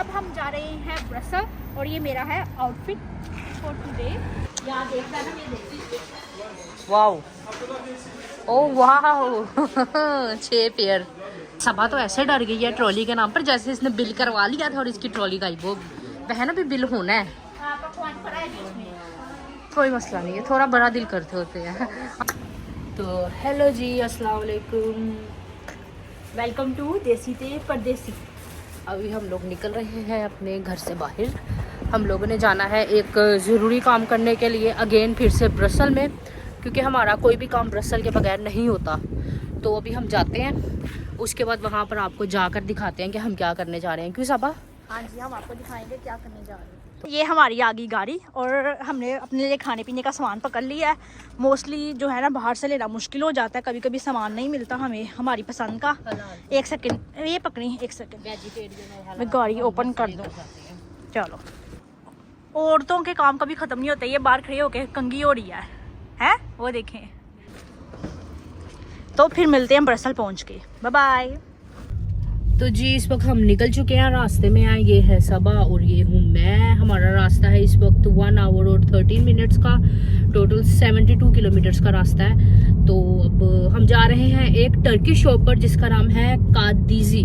अब हम जा रहे हैं ब्रसल और ये मेरा है आउटफिट फॉर टुडे। यहाँ देख रहा ना, वाओ, ओ वाओ 6 पेयर। सबा तो ऐसे डर गई है ट्रॉली के नाम पर, जैसे इसने बिल करवा लिया था और इसकी ट्रॉली गायब हो। बहन अभी बिल होना है, कोई मसला नहीं है, थोड़ा बड़ा दिल करते होते हैं। तो हेलो जी, अस्सलाम वालेकुम, वेलकम टू देसी ते परदेसी। अभी हम लोग निकल रहे हैं अपने घर से बाहर। हम लोगों ने जाना है एक ज़रूरी काम करने के लिए अगेन फिर से ब्रसल में, क्योंकि हमारा कोई भी काम ब्रसल के बगैर नहीं होता। तो अभी हम जाते हैं, उसके बाद वहाँ पर आपको जाकर दिखाते हैं कि हम क्या करने जा रहे हैं। क्यों साबा? हाँ जी, हम आपको दिखाएंगे क्या करने जा रहे हैं। ये हमारी आ गई गाड़ी और हमने अपने लिए खाने पीने का सामान पकड़ लिया है। मोस्टली जो है ना, बाहर से लेना मुश्किल हो जाता है, कभी कभी सामान नहीं मिलता हमें हमारी पसंद का। एक सेकंड, ये पकड़ी, एक सेकंड, मैं गाड़ी ओपन कर दूँ। चलो, औरतों के काम कभी ख़त्म नहीं होते। ये बाहर खड़े होके कंघी हो रही है वो देखें। तो फिर मिलते हैं ब्रसल पहुँच के, बाय बाय। तो जी इस वक्त हम निकल चुके हैं, रास्ते में आए, ये है सबा और ये हूँ मैं। हमारा रास्ता है इस वक्त 1 आवर और 13 मिनट्स का, टोटल 72 किलोमीटर्स का रास्ता है। तो अब हम जा रहे हैं एक टर्किश शॉप पर जिसका नाम है कादीजी।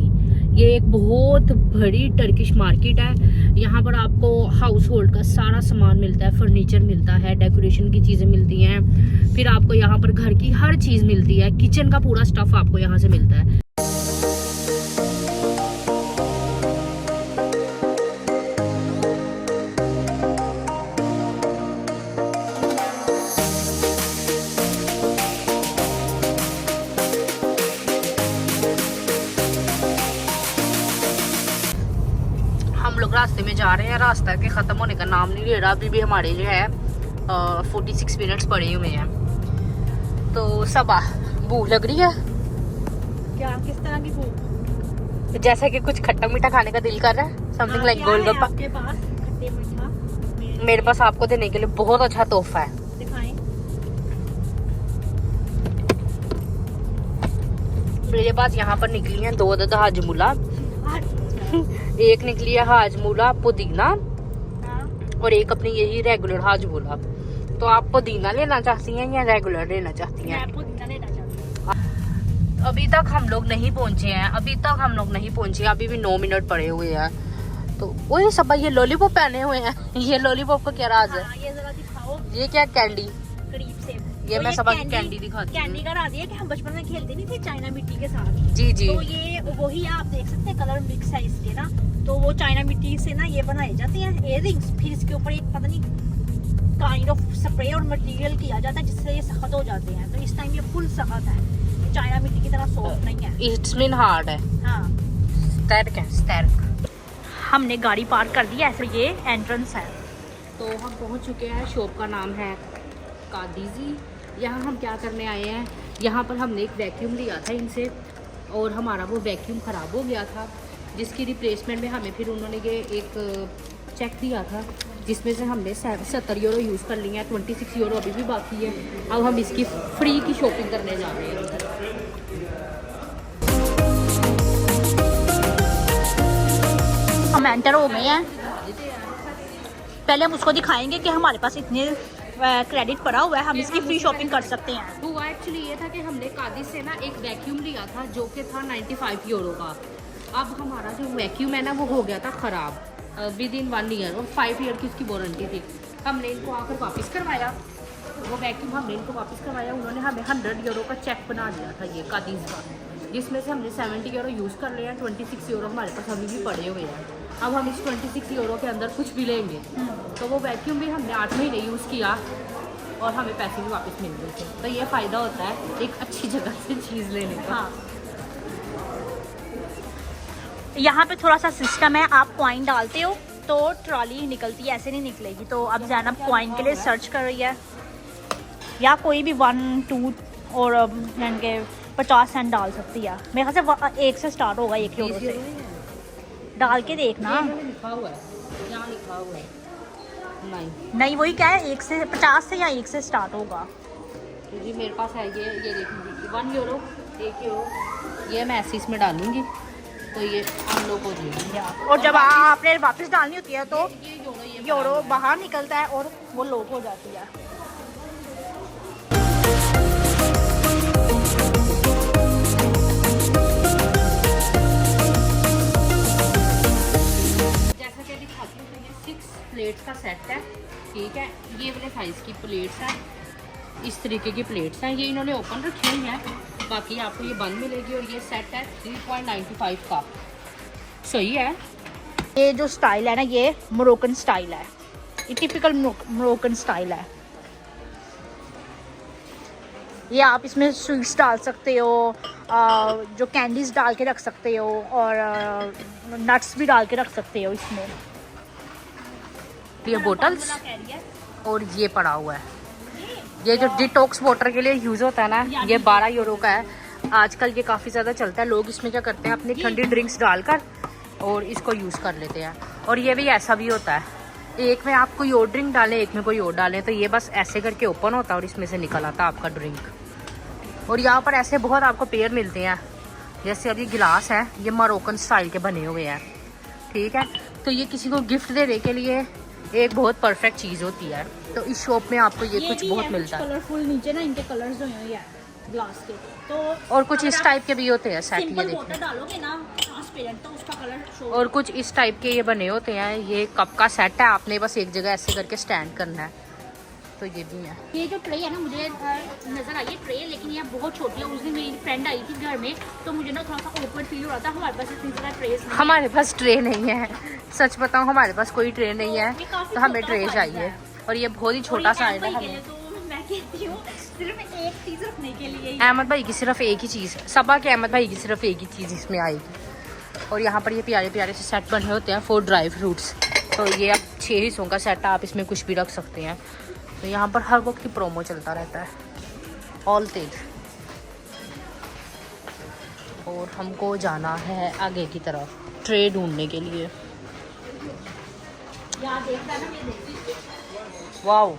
ये एक बहुत बड़ी टर्किश मार्केट है। यहाँ पर आपको हाउस होल्ड का सारा सामान मिलता है, फर्नीचर मिलता है, डेकोरेशन की चीज़ें मिलती हैं, फिर आपको यहाँ पर घर की हर चीज़ मिलती है, किचन का पूरा स्टफ आपको यहाँ से मिलता है। हम लोग रास्ते में जा रहे हैं, रास्ता के ख़त्म होने का नाम नहीं ले रहा। अभी भी हमारे जो है 46 मिनट्स पड़े हुए हैं। तो सबा भूख लग रही है क्या, किस तरह की भूख? जैसा कि कुछ खट्टा मीठा खाने का दिल कर रहा है, समथिंग लाइक गोलगप्पा। आपके पास खट्टे मीठा? मेरे पास आपको देने के लिए बहुत अच्छा तोहफा है। दिखाएं। मेरे पास यहाँ पर निकली हैं 2 अदद हाजमूला, एक निकली है हाजमूला पुदीना और एक अपनी यही रेगुलर हाजमूला। तो आप पुदीना लेना चाहती हैं या रेगुलर लेना चाहती हैं? मैं पुदीना लेना चाहती हूँ। अभी तक हम लोग नहीं पहुंचे हैं, अभी भी 9 मिनट पड़े हुए हैं। तो वही सब ये लॉलीपॉप पहने हुए हैं। ये लॉलीपॉप का क्या राज है? ये जरा दिखाओ, ये क्या कैंडी? करीब से। ये मैं सबा की कैंडी दिखाती हूँ। कैंडी का राज है कि हम बचपन में खेलते नहीं थे चाइना मिट्टी के साथ। जी जी। तो ये वही है, आप देख सकते हैं, कलर मिक्स है इसके ना। तो वो चाइना मिट्टी से ना ये बनाए जाते हैं इयररिंग्स, फिर इसके ऊपर एक पता नहीं काइंड ऑफ स्प्रे और मटेरियल किया जाता है जिससे ये सख्त हो जाते हैं। तो इस टाइम ये फुल सख्त है, चाइना मिट्टी की तरह सॉफ्ट नहीं है। इट्स मीन हार्ड है। हाँ, स्टैर्क। हमने गाड़ी पार्क कर दी, ऐसे ये एंट्रेंस है। तो हम पहुंच चुके हैं, शॉप का नाम है कादीजी। यहाँ हम क्या करने आए हैं, यहाँ पर हमने एक वैक्यूम लिया था इनसे और हमारा वो वैक्यूम ख़राब हो गया था, जिसकी रिप्लेसमेंट में हमें फिर उन्होंने ये एक चेक दिया था जिसमें से हमने 70 यूरो यूज़ कर लिए हैं। 26 यूरो अभी भी बाकी है। अब हम इसकी फ्री की शॉपिंग करने जा रहे हैं। हम एंटर हो गए हैं। पहले हम उसको दिखाएंगे कि हमारे पास इतने क्रेडिट पड़ा हुआ है, हम इसकी फ्री शॉपिंग कर सकते हैं। हुआ एक्चुअली ये था कि हमने कादिज से ना एक वैक्यूम लिया था जो कि था 95 यूरो का। अब हमारा जो वैक्यूम है ना वो हो गया था ख़राब विद इन 1 ईयर और 5 ईयर की उसकी वारंटी थी। हमने इनको आकर वापस करवाया, वो वैक्यूम हमने इनको वापस करवाया। उन्होंने हमें 100 यूरो का चेक बना दिया था ये कादिज का, जिसमें से हमने 70 यूरो यूज़ कर लिए हैं। 26 यूरो हमारे पास अभी भी पड़े हुए हैं। अब हम इस 26 यूरो के अंदर कुछ भी लेंगे। तो वो वैक्यूम भी हमने 8 महीने यूज़ किया और हमें पैसे भी वापस मिल गए थे। तो ये फ़ायदा होता है एक अच्छी जगह से चीज़ लेने का। हाँ, यहाँ पे थोड़ा सा सिस्टम है, आप कॉइन डालते हो तो ट्रॉली निकलती है, ऐसे नहीं निकलेगी। तो अब ज़ैनब कॉइन के लिए सर्च कर रही है, या कोई भी 1, 2 और यानी कि 50 सेंट डाल सकती है। मेरे ख्याल से 1 से स्टार्ट होगा, 1 यूरो से। डाल के देखना। लिखा हुआ है, यहाँ लिखा हुआ है नहीं वही क्या है, 1 से 50 से या 1 से स्टार्ट होगा। तो जी मेरे पास है ये देखिए 1 यूरो 1 यूरो। ये मैं ऐसे इसमें डालूंगी तो ये हम लोग को जी। और जब आपने वापस डालनी होती है तो ये जोड़ो, ये यूरो बाहर निकलता है और वो लॉक हो जाती है। जैसा कि दिखाती हूँ, ये 6 प्लेट्स का सेट है, ठीक है। ये वाले साइज़ की प्लेट्स हैं, इस तरीके की प्लेट्स हैं। ये इन्होंने ओपन रखी हुई हैं, बाकी आपको ये बंद मिलेगी। और ये सेट है 3.95 का, सही है। ये जो स्टाइल है ना, ये मोरक्कन स्टाइल है, ये टिपिकल मोरक्कन स्टाइल है। ये आप इसमें स्वीट्स डाल सकते हो, जो कैंडीज डाल के रख सकते हो, और नट्स भी डाल के रख सकते हो इसमें। ये बोटल्स और ये पड़ा हुआ है, ये जो डिटॉक्स वाटर के लिए यूज़ होता है ना, ये 12 यूरो का है। आजकल ये काफ़ी ज़्यादा चलता है। लोग इसमें क्या करते हैं, अपनी ठंडी ड्रिंक्स डालकर और इसको यूज़ कर लेते हैं। और ये भी ऐसा भी होता है, एक में आप कोई और ड्रिंक डालें, एक में कोई और डालें, तो ये बस ऐसे करके ओपन होता है और इसमें से निकल आता है आपका ड्रिंक। और यहाँ पर ऐसे बहुत आपको पेयर मिलते हैं। जैसे अब ये गिलास है, ये मोरक्कन स्टाइल के बने हुए हैं, ठीक है। तो ये किसी को गिफ्ट देने के लिए एक बहुत परफेक्ट चीज़ होती है। तो इस शॉप में आपको ये कुछ बहुत मिलता है। कलरफुल नीचे ना इनके कलर्स जो हैं ग्लास के, तो और कुछ इस टाइप के भी होते हैं सेट, ये सिंपल देखिए। वाटर डालोगे ना ट्रांसपेरेंट, तो उसका कलर शो। और कुछ इस टाइप के ये बने होते हैं। ये कप का सेट है, आपने बस एक जगह ऐसे करके स्टैंड करना है। तो ये भी है। ये जो ट्रे है ना, मुझे नजर आई है ट्रे, लेकिन ये बहुत छोटी है। उस दिन मेरी फ्रेंड आई थी घर में, तो मुझे ना थोड़ा सा ऑकवर्ड फील हो रहा था। हमारे पास इतनी ज़्यादा ट्रेस नहीं है। हमारे पास ट्रे नहीं है, सच बताऊं, हमारे पास कोई ट्रे नहीं है, ये काफी तो हमें छोटा ट्रे size चाहिए। है। और ये बहुत ही छोटा सा है। तो मैं कहती हूँ सिर्फ एक चीज़ रखने के लिए ही। अहमद भाई की सिर्फ एक ही चीज़, सबा के अहमद भाई की सिर्फ एक ही चीज़ इसमें आएगी। और यहाँ पर ये प्यारे प्यारे से सेट बने होते हैं फॉर ड्राई फ्रूट्स। तो ये अब 6 हिस्सों का सेट है, आप इसमें कुछ भी रख सकते हैं। तो यहाँ पर हर वक्त की प्रोमो चलता रहता है, ऑल तेज। और हमको जाना है आगे की तरफ ट्रे ढूंढने के लिए। यहाँ देख रहा है ना, ये देख। वाओ,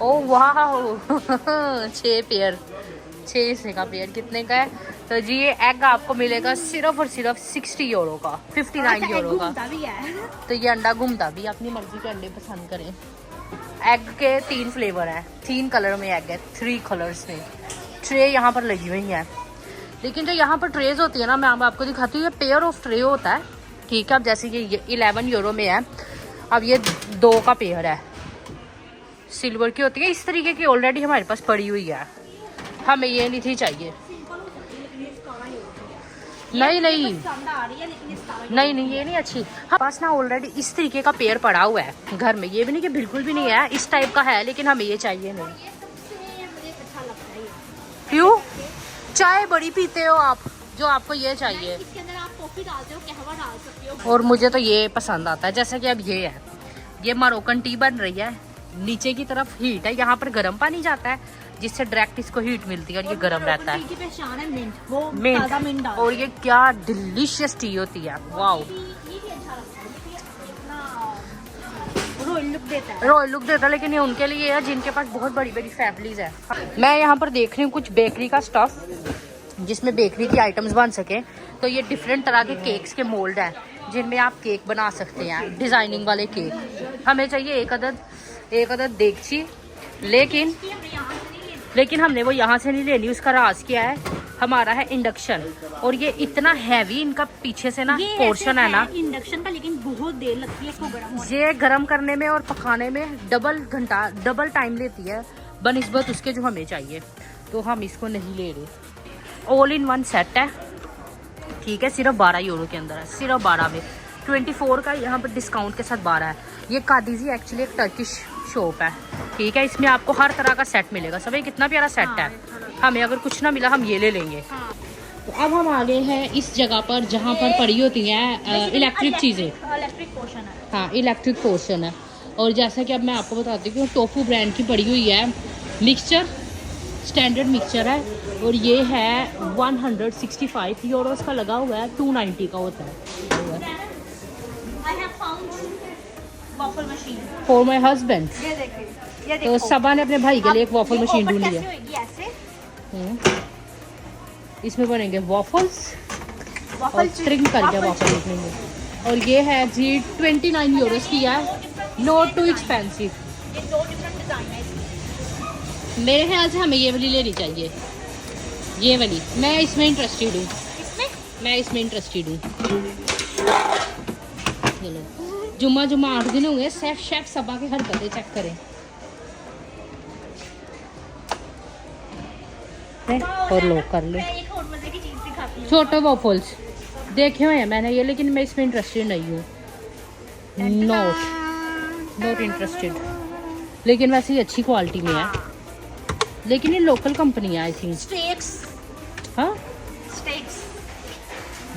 ओ वाओ 6 पेयर, 6 हिस्से का पेयर कितने का है? तो जी ये एग आपको मिलेगा सिर्फ और सिर्फ 60 यूरो का, 59 यूरो का। भी है। तो ये अंडा घूमता भी, अपनी मर्जी के अंडे पसंद करें। एग के 3 फ्लेवर हैं, 3 कलर में एग है, 3 कलर्स में। ट्रे यहाँ पर लगी हुई है, लेकिन जो यहाँ पर ट्रेज होती है ना, मैं आपको दिखाती हूँ। ये पेयर ऑफ ट्रे होता है, ठीक है। अब जैसे ये 11 यूरो में है, अब ये 2 का पेयर है, सिल्वर की होती है। इस तरीके की ऑलरेडी हमारे पास पड़ी हुई है, हमें ये नहीं थी चाहिए। नहीं नहीं नहीं नहीं, ये नहीं अच्छी। हमारे पास ना ऑलरेडी इस तरीके का पेयर पड़ा हुआ है घर में। ये भी नहीं कि बिल्कुल भी नहीं है, इस टाइप का है, लेकिन हमें ये चाहिए नहीं। क्यों? चाय बड़ी पीते हो आप, जो आपको ये चाहिए। इसके अंदर आप कॉफी डालते हो, कहवा डाल सकते हो। और मुझे तो ये पसंद आता है। जैसे कि अब ये है, ये मोरक्कन टी बन रही है, नीचे की तरफ हीट है, यहाँ पर गर्म पानी जाता है जिससे डायरेक्ट इसको हीट मिलती है और ये गर्म रहता है। की पहचान है मिंट, वो मिंट, ताज़ा मिंट डाल। और ये क्या डिलीशियस टी होती है, वाओ। ये भी अच्छा लगता है, इतना रॉयल लुक देता है। रॉयल लुक देता है, लेकिन ये उनके लिए है जिनके पास बहुत बड़ी बड़ी फैमिलीज है। मैं यहाँ पर देख रही हूँ कुछ बेकरी का स्टफ, जिसमें बेकरी की आइटम्स बन सके। तो ये डिफरेंट तरह के केक्स के मोल्ड हैं, जिनमें आप केक बना सकते हैं, डिजाइनिंग वाले केक। हमें चाहिए एक अदद देगची, लेकिन हमने वो यहाँ से नहीं लेनी। उसका राज क्या है? हमारा है इंडक्शन। और ये इतना हैवी इनका पीछे से ना पोर्शन है ना इंडक्शन का, लेकिन बहुत देर लगती है इसको गर्म होने। ये गर्म करने में और पकाने में डबल टाइम लेती है बनिस्बत उसके जो हमें चाहिए। तो हम इसको नहीं ले रहे। ऑल इन वन सेट है, ठीक है, सिर्फ 12 यूरो के अंदर है, सिर्फ 12 में। 24 का यहाँ पर डिस्काउंट के साथ 12 है। ये कादीजी एक्चुअली एक टर्किश शॉप है, ठीक है। इसमें आपको हर तरह का सेट मिलेगा। सब कितना प्यारा सेट है। हमें अगर कुछ ना मिला हम ये ले लेंगे। तो अब हम आ गए हैं इस जगह पर जहाँ पर पड़ी होती हैं इलेक्ट्रिक चीज़ें। इलेक्ट्रिक पोर्शन है। हाँ, इलेक्ट्रिक पोर्शन है। और जैसा कि अब मैं आपको बताती हूँ, टोफू ब्रांड की पड़ी हुई है मिक्सचर, स्टैंडर्ड मिक्सचर है। और ये है 165 यूरोस का लगा हुआ है, 290 का होता है। I have found waffle machine. For my husband. ये देखिए, ये तो देखो। सबा ने अपने भाई के लिए एक वॉफल ये मशीन open ढूंढी कैसे है। होएगी? ऐसे इसमें बनेंगे वॉफल्स और ट्रिम करके वाफल निकलेंगे। और ये है जी 29 यूरोस की है, नॉट टू एक्सपेंसिव। ये 2 डिफरेंट डिजाइन है इसमें। मेरे ख्याल से हमें ये वाली लेनी चाहिए, ये वाली। मैं इसमें इंटरेस्टेड हूँ, मैं इसमें इंटरेस्टेड हूँ। चलो जुम्मा 8 दिन होंगे, शेफ सबा की हरकतें चेक करें। और लोग कर ले। मैं एक और मजे की चीज दिखाती हूँ। छोटे वॉफल्स देखे हुए हैं मैंने ये, लेकिन मैं इसमें इंटरेस्टेड नहीं हूँ, नॉट इंटरेस्टेड। लेकिन वैसे ही अच्छी क्वालिटी में है, लेकिन ये लोकल कंपनी है आई थिंक। स्टेक्स, हाँ स्टेक्स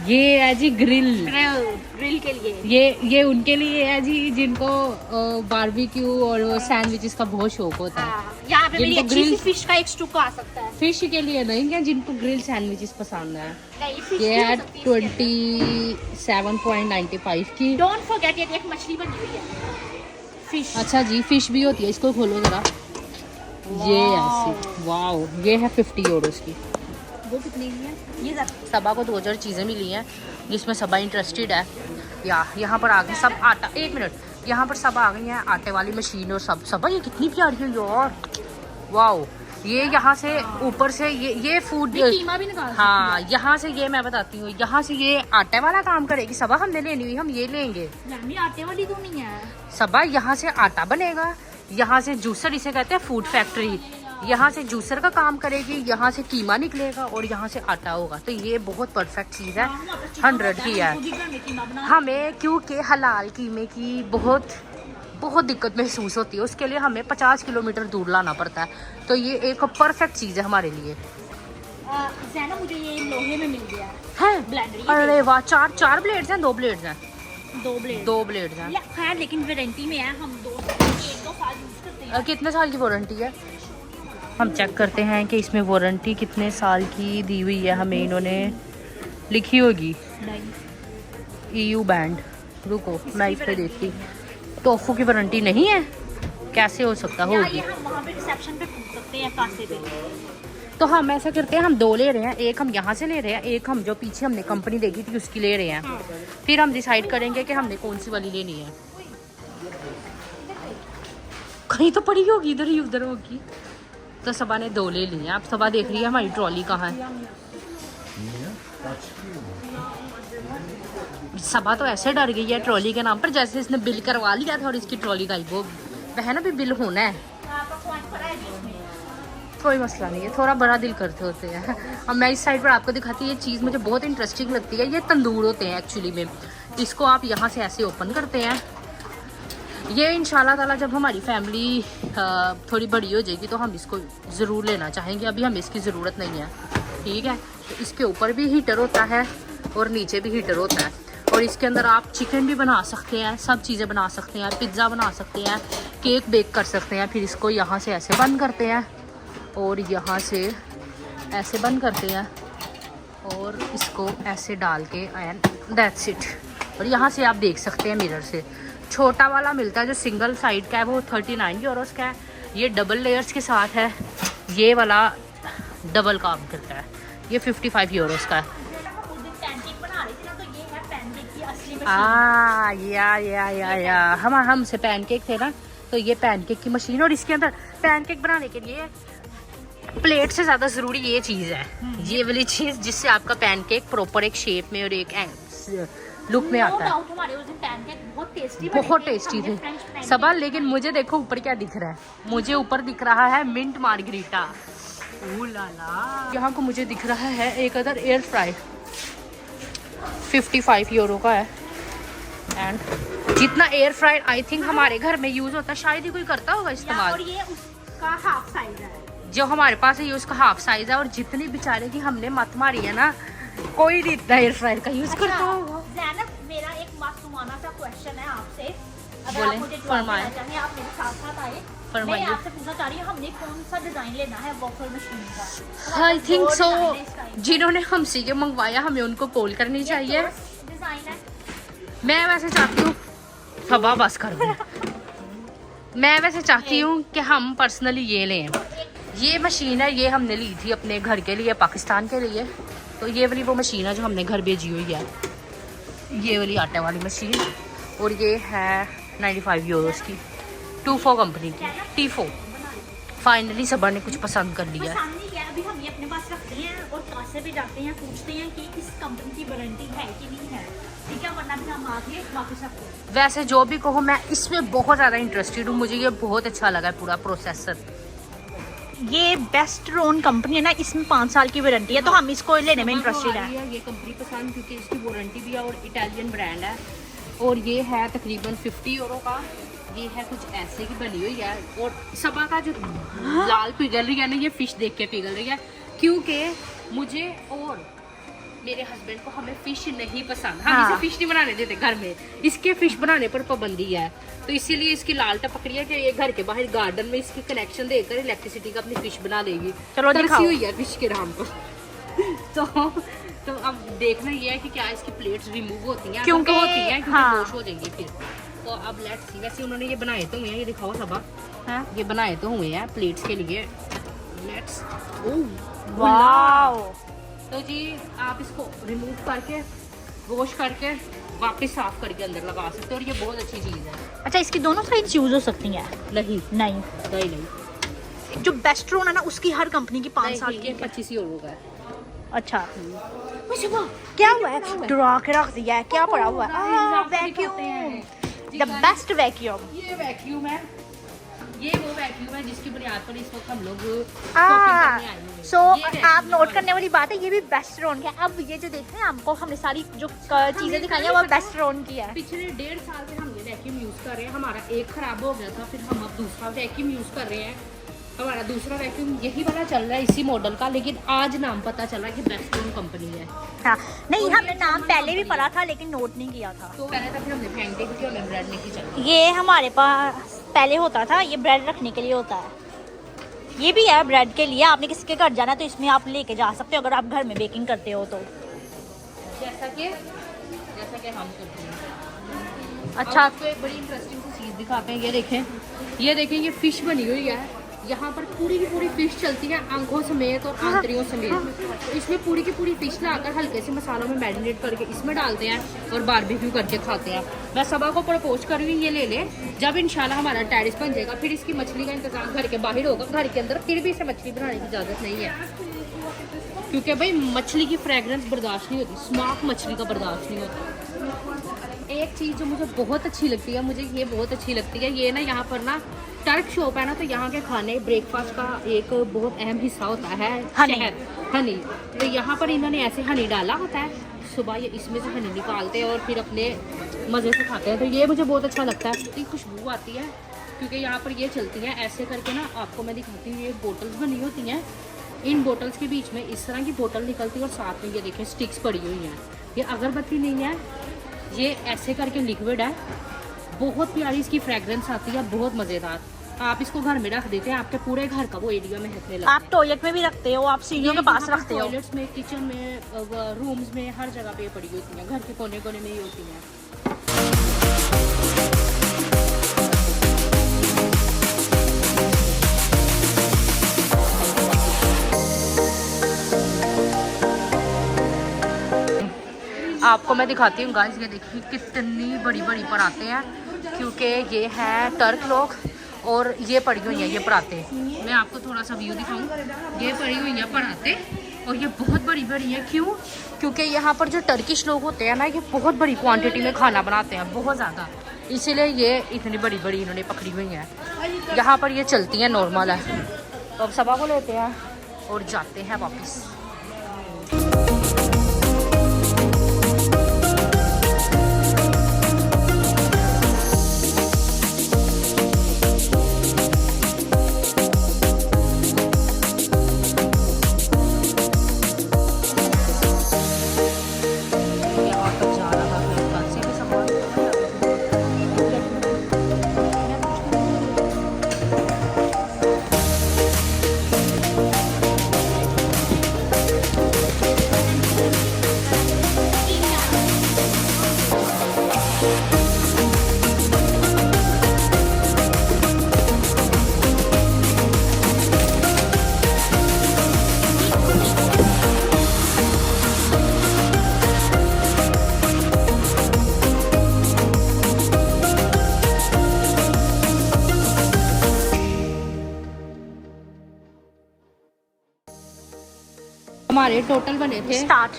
ये है जी ग्रिल के लिए। ये उनके लिए है जी जिनको बारबेक्यू और सैंडविचेस का बहुत शौक होता है। यहाँ पे मेरी जिनको अच्छी सी grill- फिश का एक स्टूक आ सकता है। फिश के लिए नहीं है, जिनको ग्रिल सैंडविचेस पसंद है। नहीं, फिश ये भी हो है सकती है इसके 27.95 की। डोंट फॉरगेट ये एक मछली बनी हुई है, फिश। अच्छा जी फिश भी होती है, इसको खोलो जरा। ये ऐसी वाओ, ये है 50 यूरोस की। वो कितनी की है ये? सबा को 2000 चीज़ें मिली हैं जिसमें सबा इंटरेस्टेड है। यहाँ पर आ गए सब आटा, 1 मिनट, यहाँ पर सब आ गई हैं आटे वाली मशीन और सब। सबा ये कितनी प्यारी है यार, वाओ। ये यहाँ से ऊपर से ये फूड कीमा भी निकाल। हाँ यहाँ से ये मैं बताती हूँ, यहाँ से ये आटे वाला काम करेगी। सबा हमने लेनी हुई, हम ये लेंगे। नहीं आटे वाली तो नहीं है सबा, यहाँ से आटा बनेगा, यहाँ से जूसर, इसे कहते हैं फूड फैक्ट्री, यहाँ से जूसर का काम करेगी, यहाँ से कीमा निकलेगा और यहाँ से आटा होगा। तो ये बहुत परफेक्ट चीज़ है, 100 की है। हमें क्योंकि हलाल कीमे की बहुत दिक्कत महसूस होती है, उसके लिए हमें 50 किलोमीटर दूर लाना पड़ता है। तो ये एक परफेक्ट चीज़ है हमारे लिए। ज़ैना मुझे ये लोहे में मिल गया है ब्लेंडर। अरे वाह, चार ब्लेड्स हैं, 2 ब्लेड्स हैं, 2 ब्लेड्स हैं। खैर लेकिन वारंटी में है, हम 1-2 साल यूज करते हैं। कितने साल की वारंटी है? हम चेक करते हैं कि इसमें वारंटी कितने साल की दी हुई है। हमें इन्होंने लिखी होगी EU बैंड। रुको मैं इस पे देखती, टोफू की वारंटी नहीं है, कैसे हो सकता होगी? हम वहाँ पे रिसेप्शन पे पूछ सकते हैं कासे पे। तो हम ऐसा करते हैं, हम 2 ले रहे हैं, एक हम यहाँ से ले रहे हैं, एक हम जो पीछे हमने कंपनी देखी थी उसकी ले रहे हैं। फिर हम डिसाइड करेंगे कि हमने कौन सी वाली लेनी है। कहीं तो पड़ी होगी, इधर ही उधर होगी। तो सबा ने 2 ले ली हैं। अब सबा देख रही है हमारी ट्रॉली कहाँ है। सबा तो ऐसे डर गई है ट्रॉली के नाम पर, जैसे इसने बिल करवा लिया था और इसकी ट्रॉली गायब हो गई। बहन अभी बिल होना है, कोई मसला नहीं है, थोड़ा बड़ा दिल करते होते हैं। अब मैं इस साइड पर आपको दिखाती हूँ, ये चीज़ मुझे बहुत इंटरेस्टिंग लगती है। ये तंदूर होते हैं एक्चुअली में, इसको आप यहाँ से ऐसे ओपन करते हैं। ये इंशाल्लाह ताला जब हमारी फैमिली थोड़ी बड़ी हो जाएगी तो हम इसको ज़रूर लेना चाहेंगे, अभी हमें इसकी ज़रूरत नहीं है, ठीक है। तो इसके ऊपर भी हीटर होता है और नीचे भी हीटर होता है, और इसके अंदर आप चिकन भी बना सकते हैं, सब चीज़ें बना सकते हैं, पिज़्ज़ा बना सकते हैं, केक बेक कर सकते हैं। फिर इसको यहाँ से ऐसे बंद करते हैं और यहाँ से ऐसे बंद करते हैं और इसको ऐसे डाल के एंड दैट्स इट। और यहाँ से आप देख सकते हैं मिरर से। छोटा वाला मिलता है जो सिंगल साइड का है, वो 39 यूरोस का है। ये डबल लेयर्स के साथ है, ये वाला डबल काम करता है, ये 55 यूरोस का है। या हमसे पैनकेक थे ना, तो ये पैनकेक की मशीन, और इसके अंदर पैनकेक बनाने के लिए प्लेट से ज़्यादा ज़रूरी ये चीज़ है, ये वाली चीज़ जिससे आपका पैनकेक प्रॉपर एक शेप में और एक लुक में आता है। हमारे उस दिन पैनकेक बहुत टेस्टी थे सबा। लेकिन मुझे देखो ऊपर क्या दिख रहा है, मुझे ऊपर दिख रहा है मिंट मार्गरीटा। ओह ला ला। यहाँ को मुझे दिख रहा है एक अदर एयर फ्राई, 55 यूरो का है। एंड जितना एयर फ्राई आई थिंक हमारे घर में यूज होता है, शायद ही कोई करता होगा इस्तेमाल। और ये उसका हाफ साइज है, जो हमारे पास है ये उसका हाफ साइज है। और जितनी बेचारे की हमने मत मारी है ना, कोई नहीं इतना एयर फ्रायर का यूज करता होगा। ज़ैनब, मेरा एक मासूमाना सा क्वेश्चन है आपसे, अगर बोले, आप मुझे जवाब फरमाएं। देना चाहें, आप मेरे साथ साथ आए। मैं आपसे पूछना चाह रही हूँ, हमने कौन सा डिजाइन लेना है वॉफल मशीन का? आई थिंक सो जिन्होंने हमसे ये मंगवाया हमें उनको कॉल करनी चाहिए। डिजाइन है, मैं वैसे चाहती हूँ सबा बस कर दूँ। मैं वैसे चाहती हूँ कि हम पर्सनली ये लें। ये मशीन है, ये हमने ली थी अपने घर के लिए, पाकिस्तान के लिए। तो ये वाली वो मशीन है जो हमने घर भेजी हुई है, ये वाली आटे वाली मशीन। और ये है 95 यूरोस की, टूफो कंपनी की, टीफो। फाइनली सबा ने कुछ पसंद कर लिया है। पसंद नहीं किया, अभी हम ये अपने पास रखते हैं और पास पे जाते हैं, पूछते हैं कि इस कंपनी की वारंटी है कि नहीं है, ठीक है, वरना भी हम आगे वापस रखते हैं। वैसे जो भी कहो, मैं इसमें बहुत ज़्यादा इंटरेस्टेड हूँ, मुझे ये बहुत अच्छा लगा है पूरा प्रोसेसर। ये बेस्ट्रोन कंपनी है ना, इसमें 5 साल की वारंटी है, तो हम इसको लेने में इंटरेस्टेड है। ये कंपनी पसंद क्योंकि इसकी वारंटी भी है और इटालियन ब्रांड है। और ये है तकरीबन 50 यूरो का। ये है कुछ ऐसे की बनी हुई है। और सबा का जो लाल पिघल रही है ना, ये फिश देख के पिघल रही है, क्योंकि मुझे और मेरे हस्बैंड को हमें फिश नहीं पसंद। हम हाँ। इसे फिश नहीं बनाने देते घर में, इसके फिश बनाने पर पाबंदी है। तो इसीलिए इसकी लाल टपक रही है कि ये घर के बाहर गार्डन में इसकी कनेक्शन देकर इलेक्ट्रिसिटी का अपनी फिश बना लेगी। चलो तरसी दिखाओ। हुई है फिश के नाम पर। तो अब देखना ये है कि क्या इसकी प्लेट्स रिमूव होती हैं, क्योंकि होती हैं, क्योंकि हाँ। वॉश हो जाएंगी फिर। तो अब लेट्स सी। वैसे उन्होंने ये बनाए तो हुए हैं, ये दिखाओ सबा, हाँ? ये बनाए तो हुए हैं प्लेट्स के लिए। Let's wow. तो जी आप इसको रिमूव करके वॉश करके वापस साफ करके अंदर लगा सकते हो, और ये बहुत अच्छी चीज़ है। अच्छा, इसकी दोनों साइड यूज हो सकती हैं? नहीं नहीं। नहीं जो बेस्ट्रोन है ना, उसकी हर कंपनी की 5 साल की ये है। 25 यूरो का है। अच्छा, क्या हुआ है? डरा के रख दिया है, क्या पड़ा हुआ है? Vacuum, the best vacuum. ये वैक्यूम है, ये वो वैक्यूम है जिसकी बुनियाद पर इस वक्त हम लोग शॉपिंग करने आए हुए हैं। सो ये vacuum आप नोट है। करने वाली बात है, ये भी बेस्ट्रोन का है। अब ये जो देख रहे हैं आपको, हमने सारी जो चीजें दिखाई हैं वो बेस्ट्रोन की है। पिछले 1.5 साल से हम ये वैक्यूम यूज़ कर रहे हैं। हमारा एक ख़राब हो गया था, फिर हम अब दूसरा वैक्यूम यूज़ कर रहे हैं। हमारा दूसरा वैक्यूम यही वाला चल रहा है, इसी मॉडल का, लेकिन आज नाम पता चला कि बेस्ट्रोन कंपनी है। हाँ, नहीं, और हमने ये नाम कौन पहले भी कंपनी पढ़ा था लेकिन नोट नहीं किया था। तो पहले तो फिर हमने फेंक दी क्योंकि हमें ब्रेड लेके चली। ये हमारे पास पहले होता था, ये ब्रेड रखने के लिए होता है। ये भी है ब्रेड के लिए, आपने किसी के घर जाना है तो इसमें आप लेके जा सकते हो अगर आप घर में बेकिंग करते हो तो। जैसा कि हम करते हैं। अच्छा, अब आपको एक बड़ी इंटरेस्टिंग सी चीज़ दिखाते हैं। ये देखें ये फिश बनी हुई है। यहाँ पर पूरी की पूरी फिश चलती है, आंखों समेत और आंतरियों समेत। तो इसमें पूरी की पूरी फिश लाकर हल्के से मसालों में मैरिनेट करके इसमें डालते हैं और बारबेक्यू करके खाते हैं। मैं सबा को प्रपोज कर रही हूँ ये ले ले, जब इंशाल्लाह हमारा टेरिस बन जाएगा फिर इसकी मछली का इंतजाम घर के बाहर होगा, घर के अंदर फिर भी इसे मछली बनाने की इजाज़त नहीं है, क्योंकि भाई मछली की फ्रेगरेंस बर्दाश्त नहीं होती, स्मोक मछली का बर्दाश्त नहीं होता। एक चीज़ जो मुझे बहुत अच्छी लगती है, मुझे ये बहुत अच्छी लगती है, ये ना यहाँ पर ना टर्क शॉप है ना, तो यहाँ के खाने ब्रेकफास्ट का एक बहुत अहम हिस्सा होता है शहद, हनी। तो यहाँ पर इन्होंने ऐसे हनी डाला होता है, सुबह ये इसमें से हनी निकालते हैं और फिर अपने मज़े से खाते हैं। तो ये मुझे बहुत अच्छा लगता है, इतनी खुशबू आती है, क्योंकि यहाँ पर ये चलती हैं ऐसे करके ना। आपको मैं दिखाती हूँ, ये बोटल्स बनी होती हैं, इन बोटल्स के बीच में इस तरह की बोतल निकलती है और साथ में ये देखें स्टिक्स पड़ी हुई हैं। ये अगरबत्ती नहीं है, ये ऐसे करके लिक्विड है, बहुत प्यारी इसकी फ्रेगरेंस आती है, बहुत मज़ेदार। आप इसको घर में रख देते हैं, आपके पूरे घर का वो एरिया में महकने लगता है। आप टॉयलेट में भी रखते हो, आप सीढ़ियों के पास रखते हो। टॉयलेट्स में, किचन में, रूम्स में, हर जगह पे पड़ी होती हैं, घर के कोने कोने में ही होती हैं। आपको मैं दिखाती हूँ गाइस, ये देखिए कितनी बड़ी बड़ी पराते हैं, क्योंकि ये है टर्क लोग और ये पड़ी हुई हैं ये पराते। मैं आपको थोड़ा सा व्यू दिखाऊं, ये पड़ी हुई हैं पराते और ये बहुत बड़ी बड़ी हैं। क्यों? क्योंकि यहाँ पर जो टर्किश लोग होते हैं ना, ये बहुत बड़ी क्वांटिटी में खाना बनाते हैं, बहुत ज़्यादा, इसीलिए ये इतनी बड़ी बड़ी इन्होंने पकड़ी हुई हैं। यहाँ पर ये चलती हैं, नॉर्मल है। तो अब सबा को लेते हैं और जाते हैं वापस। हमारे टोटल बने थे स्टार्ट।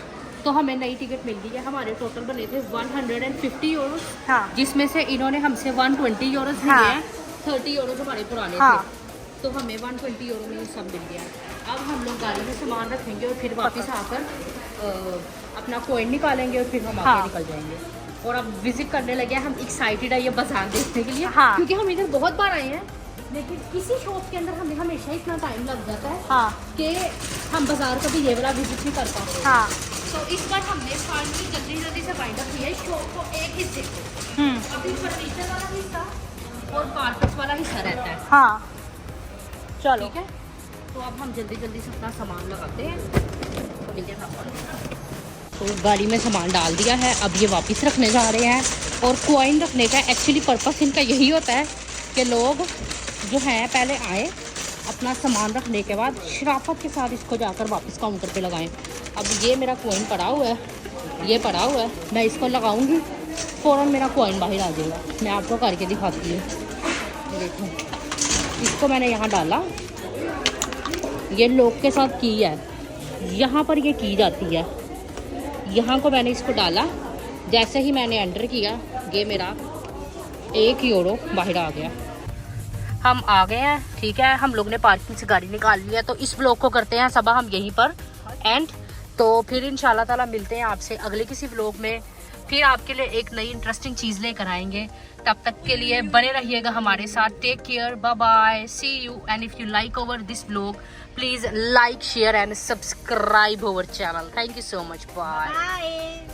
तो हमें नई टिकट मिल गई है। हमारे टोटल बने थे 150 यूरो, हाँ जिसमें से इन्होंने हमसे 120 यूरो लिए हाँ। हैं। 30 यूरो हमारे पुराने हाँ। थे, तो हमें 120 यूरो में ये सब मिल गया। अब हम लोग गाड़ी में सामान रखेंगे और फिर वापस आकर अपना कॉइन निकालेंगे और फिर हम आगे हाँ। निकल जाएंगे। और अब विजिट करने लगे हैं, हम एक्साइटेड है ये बाजार देखने के लिए। हाँ। क्योंकि हम इधर बहुत बार आए हैं, लेकिन किसी शॉप के अंदर हमें हमेशा इतना टाइम लग जाता है हाँ कि हम बाजार कभी ये वाला विजिट नहीं कर पाते। हाँ। तो इस बार हमने फाइनली जल्दी जल्दी से फाइंड अप किया है शॉप को एक हिस्से को। अभी फर्नीचर वाला हिस्सा और कारपेट वाला हिस्सा रहता है। हाँ चलो ठीक है, तो अब हम जल्दी जल्दी से अपना सामान लगाते हैं। तो गाड़ी में सामान डाल दिया है, अब ये वापस रखने जा रहे हैं। और कॉइन रखने का एक्चुअली पर्पस इनका यही होता है कि लोग जो हैं पहले आए, अपना सामान रखने के बाद शराफत के साथ इसको जाकर वापस काउंटर पे लगाएं। अब ये मेरा कॉइन पड़ा हुआ है, ये पड़ा हुआ है, मैं इसको लगाऊंगी फ़ौरन मेरा कॉइन बाहर आ जाएगा। मैं आपको करके दिखाती हूँ। देखो, इसको मैंने यहाँ डाला, ये लॉक के साथ की है, यहाँ पर ये की जाती है। यहाँ को मैंने इसको डाला, जैसे ही मैंने एंटर किया ये मेरा 1 यूरो बाहर आ गया। हम आ गए हैं, ठीक है। हम लोग ने पार्किंग से गाड़ी निकाल ली है, तो इस व्लॉग को करते हैं सब हम यहीं पर एंड। तो फिर इंशाल्लाह ताला मिलते हैं आपसे अगले किसी व्लॉग में, फिर आपके लिए एक नई इंटरेस्टिंग चीज़ लेकर आएंगे। तब तक के लिए बने रहिएगा हमारे साथ। Take care, bye bye, see you. And if you like over this vlog, please like, share and subscribe our channel. Thank you so much, bye.